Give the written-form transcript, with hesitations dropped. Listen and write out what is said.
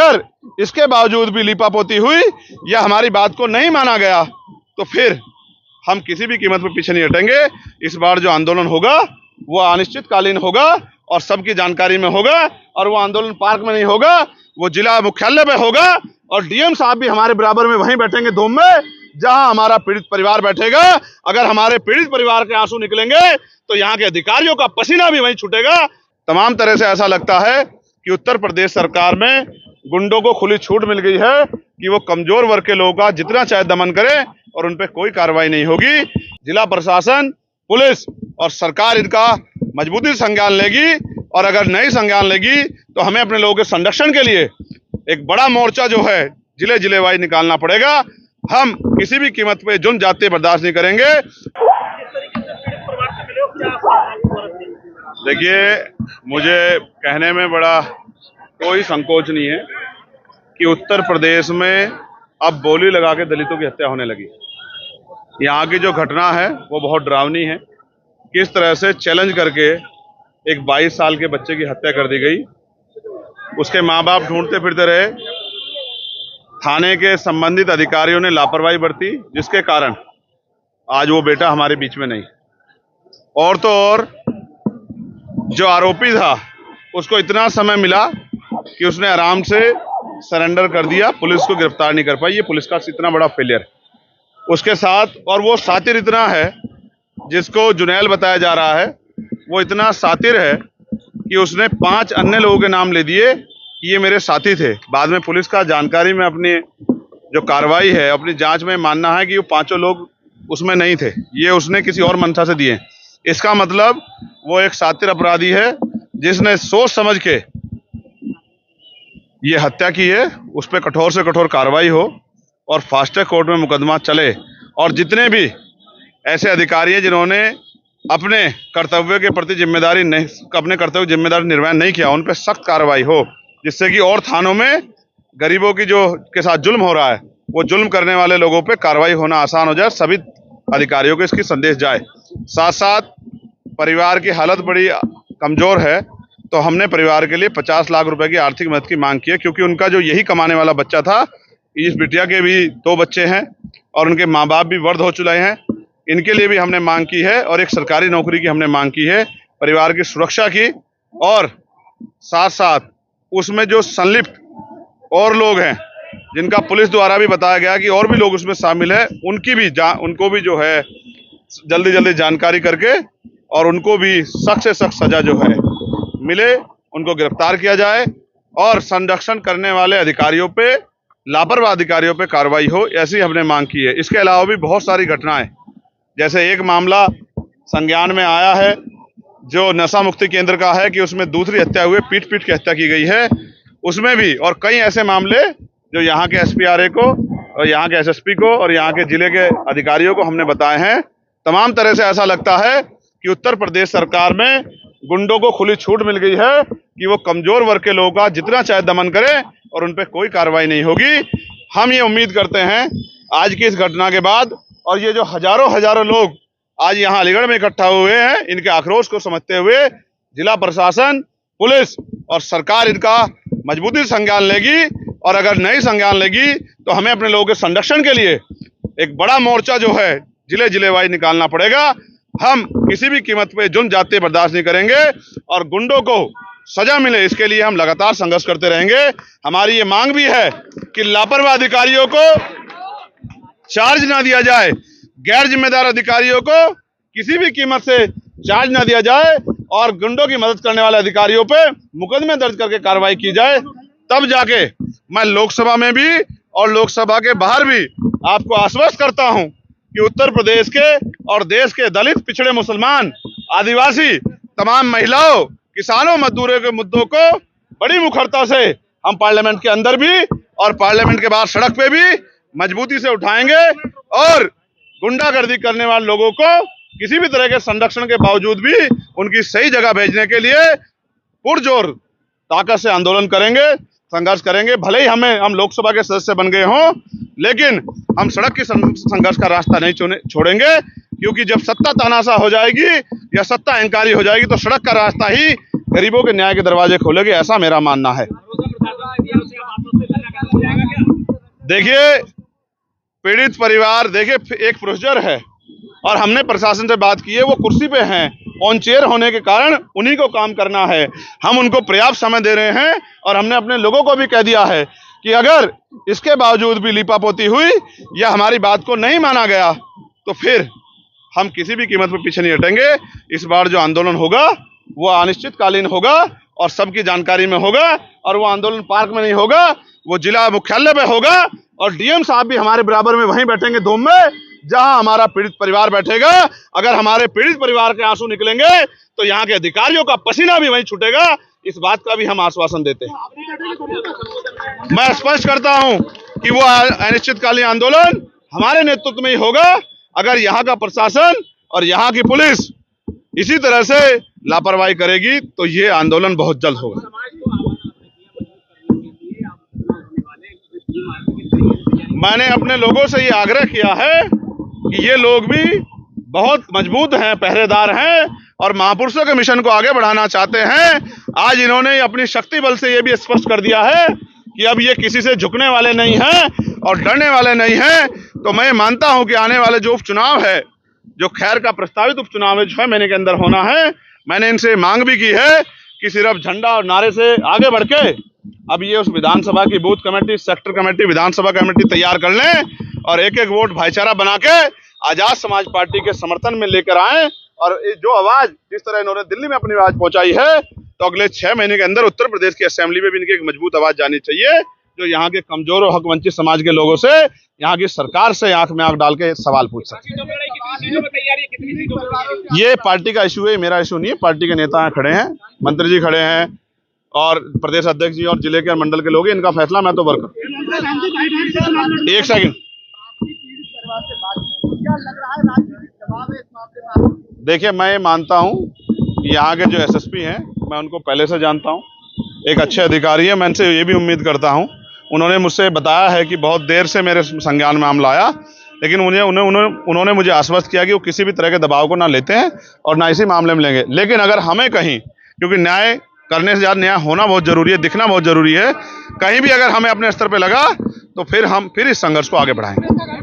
अगर इसके बावजूद भी लीपापोती हुई या हमारी बात को नहीं माना गया तो फिर हम किसी भी कीमत पर पीछे नहीं हटेंगे। इस बार जो आंदोलन होगा वो अनिश्चितकालीन होगा और सबकी जानकारी में होगा, और वो आंदोलन पार्क में नहीं होगा, वो जिला मुख्यालय पे होगा, और डीएम साहब भी हमारे बराबर में वहीं बैठेंगे धूम में जहां हमारा पीड़ित परिवार बैठेगा। अगर हमारे पीड़ित परिवार के आंसू निकलेंगे तो यहाँ के अधिकारियों का पसीना भी वहीं छूटेगा। तमाम तरह से ऐसा लगता है कि उत्तर प्रदेश सरकार में गुंडों को खुली छूट मिल गई है कि वो कमजोर वर्ग के लोगों का जितना चाहे दमन करे और उन पर कोई कार्रवाई नहीं होगी। जिला प्रशासन, पुलिस और सरकार इनका मजबूती से संज्ञान लेगी, और अगर नहीं संज्ञान लेगी तो हमें अपने लोगों के संरक्षण के लिए एक बड़ा मोर्चा जो है जिले जिले वाइज निकालना पड़ेगा। हम किसी भी कीमत पे जुल्म जाते बर्दाश्त नहीं करेंगे। देखिए, मुझे कहने में बड़ा कोई संकोच नहीं है कि उत्तर प्रदेश में अब बोली लगा के दलितों की हत्या होने लगी। यहाँ की जो घटना है वो बहुत डरावनी है। किस तरह से चैलेंज करके एक 22 साल के बच्चे की हत्या कर दी गई, उसके माँ बाप ढूंढते फिरते रहे, थाने के संबंधित अधिकारियों ने लापरवाही बरती, जिसके कारण आज वो बेटा हमारे बीच में नहीं। और तो और जो आरोपी था उसको इतना समय मिला कि उसने आराम से सरेंडर कर दिया, पुलिस को गिरफ्तार नहीं कर पाई। ये पुलिस का इतना बड़ा फेलियर उसके साथ। और वो सातिर इतना है, जिसको जुनैल बताया जा रहा है, वो इतना सातिर है कि उसने 5 अन्य लोगों के नाम ले दिए कि ये मेरे साथी थे। बाद में पुलिस का जानकारी में अपनी जो कार्रवाई है, अपनी जांच में मानना है कि वो 5 लोग उसमें नहीं थे, ये उसने किसी और मंशा से दिए। इसका मतलब वो एक सातिर अपराधी है जिसने सोच समझ के ये हत्या की है। उस पर कठोर से कठोर कार्रवाई हो और फास्ट ट्रैक कोर्ट में मुकदमा चले, और जितने भी ऐसे अधिकारी हैं जिन्होंने अपने कर्तव्य के प्रति जिम्मेदारी निर्वहन नहीं किया, उन पर सख्त कार्रवाई हो, जिससे कि और थानों में गरीबों की जो के साथ जुल्म हो रहा है, वो जुल्म करने वाले लोगों पे कार्रवाई होना आसान हो जाए, सभी अधिकारियों को इसकी संदेश जाए। साथ साथ परिवार की हालत बड़ी कमजोर है, तो हमने परिवार के लिए 50 लाख रुपए की आर्थिक मदद की मांग की है, क्योंकि उनका जो यही कमाने वाला बच्चा था, इस बिटिया के भी 2 बच्चे हैं और उनके माँ बाप भी वृद्ध हो चुके हैं, इनके लिए भी हमने मांग की है, और एक सरकारी नौकरी की हमने मांग की है, परिवार की सुरक्षा की, और साथ साथ उसमें जो संलिप्त और लोग हैं जिनका पुलिस द्वारा भी बताया गया कि और भी लोग उसमें शामिल है, उनको भी जो है जल्दी जानकारी करके और उनको भी सख्त से सख्त सजा जो है मिले, उनको गिरफ्तार किया जाए, और संरक्षण करने वाले अधिकारियों पे, लापरवाह अधिकारियों पे कार्रवाई हो, ऐसी हमने मांग की है। इसके अलावा भी बहुत सारी घटनाएं, जैसे एक मामला संज्ञान में आया है जो नशा मुक्ति केंद्र का है कि उसमें दूसरी हत्या हुई, पीट के हत्या की गई है, उसमें भी, और कई ऐसे मामले जो यहाँ के SPRA को और यहाँ के SSP को और यहाँ के जिले के अधिकारियों को हमने बताए हैं। तमाम तरह से ऐसा लगता है कि उत्तर प्रदेश सरकार में गुंडों को खुली छूट मिल गई है कि वो कमजोर वर्ग के लोगों का जितना चाहे दमन करे और उन पर कोई कार्रवाई नहीं होगी। हम ये उम्मीद करते हैं आज की इस घटना के बाद, और ये जो हजारों लोग आज यहाँ अलीगढ़ में इकट्ठा हुए हैं, इनके आक्रोश को समझते हुए जिला प्रशासन, पुलिस और सरकार इनका मजबूती से संज्ञान लेगी, और अगर नहीं संज्ञान लेगी तो हमें अपने लोगों के संरक्षण के लिए एक बड़ा मोर्चा जो है जिले जिले वाइज निकालना पड़ेगा। हम किसी भी कीमत पे जुल्म जाते बर्दाश्त नहीं करेंगे, और गुंडों को सजा मिले इसके लिए हम लगातार संघर्ष करते रहेंगे। हमारी ये मांग भी है कि लापरवाह अधिकारियों को चार्ज ना दिया जाए, गैर जिम्मेदार अधिकारियों को किसी भी कीमत से चार्ज ना दिया जाए, और गुंडों की मदद करने वाले अधिकारियों पे मुकदमे दर्ज करके कार्रवाई की जाए। तब जाके मैं लोकसभा में भी और लोकसभा के बाहर भी आपको आश्वस्त करता हूं कि उत्तर प्रदेश के और देश के दलित, पिछड़े, मुसलमान, आदिवासी, तमाम महिलाओं, किसानों, मजदूरों के मुद्दों को बड़ी मुखरता से हम पार्लियामेंट के अंदर भी और पार्लियामेंट के बाहर सड़क पे भी मजबूती से उठाएंगे, और गुंडागर्दी करने वाले लोगों को किसी भी तरह के संरक्षण के बावजूद भी उनकी सही जगह भेजने के लिए पुरजोर ताकत से आंदोलन करेंगे, संघर्ष करेंगे। भले ही हम लोकसभा के सदस्य बन गए हों, लेकिन हम सड़क की संघर्ष का रास्ता नहीं छोड़ेंगे, क्योंकि जब सत्ता तानाशाह हो जाएगी या सत्ता अहंकारी हो जाएगी तो सड़क का रास्ता ही गरीबों के न्याय के दरवाजे खोलेगी, ऐसा मेरा मानना है। देखिए, पीड़ित परिवार देखिए एक प्रोसीजर है और हमने प्रशासन से बात की है, वो कुर्सी पे हैं, ऑन चेयर होने के कारण उन्हीं को काम करना है। हम उनको पर्याप्त समय दे रहे हैं और हमने अपने लोगों को भी कह दिया है कि अगर इसके बावजूद भी लीपापोती हुई या हमारी बात को नहीं माना गया तो फिर हम किसी भी कीमत पर पीछे नहीं हटेंगे। इस बार जो आंदोलन होगा वो अनिश्चितकालीन होगा और सबकी जानकारी में होगा और वो आंदोलन पार्क में नहीं होगा, वो जिला मुख्यालय पे होगा और डीएम साहब भी हमारे बराबर में वहीं बैठेंगे धूम में जहां हमारा पीड़ित परिवार बैठेगा। अगर हमारे पीड़ित परिवार के आंसू निकलेंगे तो यहाँ के अधिकारियों का पसीना भी वहीं छूटेगा, इस बात का भी हम आश्वासन देते हैं। मैं स्पष्ट करता हूं कि वो अनिश्चितकालीन आंदोलन हमारे नेतृत्व में ही होगा। अगर यहाँ का प्रशासन और यहाँ की पुलिस इसी तरह से लापरवाही करेगी तो ये आंदोलन बहुत जल्द होगा। मैंने अपने लोगों से ये आग्रह किया है कि ये लोग भी बहुत मजबूत हैं, पहरेदार हैं और महापुरुषों के मिशन को आगे बढ़ाना चाहते हैं। आज इन्होंने अपनी शक्ति बल से ये भी स्पष्ट कर दिया है कि अब ये किसी से झुकने वाले नहीं हैं और डरने वाले नहीं हैं। तो मैं मानता हूं कि आने वाले जो उपचुनाव है, जो खैर का प्रस्तावित उपचुनाव है 6 महीने के अंदर होना है, मैंने इनसे मांग भी की है कि सिर्फ झंडा और नारे से आगे बढ़ के अब ये उस विधानसभा की बूथ कमेटी, सेक्टर कमेटी, विधानसभा कमेटी तैयार कर लें और एक एक वोट भाईचारा बना के आजाद समाज पार्टी के समर्थन में लेकर आए। और जो आवाज जिस तरह इन्होंने दिल्ली में अपनी आवाज पहुंचाई है तो अगले 6 महीने के अंदर उत्तर प्रदेश की असेंबली में भी इनकी एक मजबूत आवाज जानी चाहिए, जो यहाँ के कमजोर और हक वंचित समाज के लोगों से, यहाँ की सरकार से आंख में आंख डाल के सवाल पूछ सके। ये पार्टी का इशू है, मेरा इशू नहीं है। पार्टी के नेता खड़े हैं, मंत्री जी खड़े हैं और प्रदेश अध्यक्ष जी और जिले के मंडल के लोग हैं, इनका फैसला मैं तो वर्कर। एक सेकंड, देखिए मैं मानता हूं कि यहाँ के जो एसएसपी हैं मैं उनको पहले से जानता हूं, एक अच्छे अधिकारी है। मैं इनसे ये भी उम्मीद करता हूं, उन्होंने मुझसे बताया है कि बहुत देर से मेरे संज्ञान में मामला आया, लेकिन उन्होंने मुझे आश्वस्त किया कि वो किसी भी तरह के दबाव को ना लेते हैं और ना इसी मामले में लेंगे। लेकिन अगर हमें कहीं, क्योंकि न्याय करने से ज़्यादा न्याय होना बहुत जरूरी है, दिखना बहुत जरूरी है, कहीं भी अगर हमें अपने स्तर पे लगा तो फिर हम इस संघर्ष को आगे बढ़ाएंगे।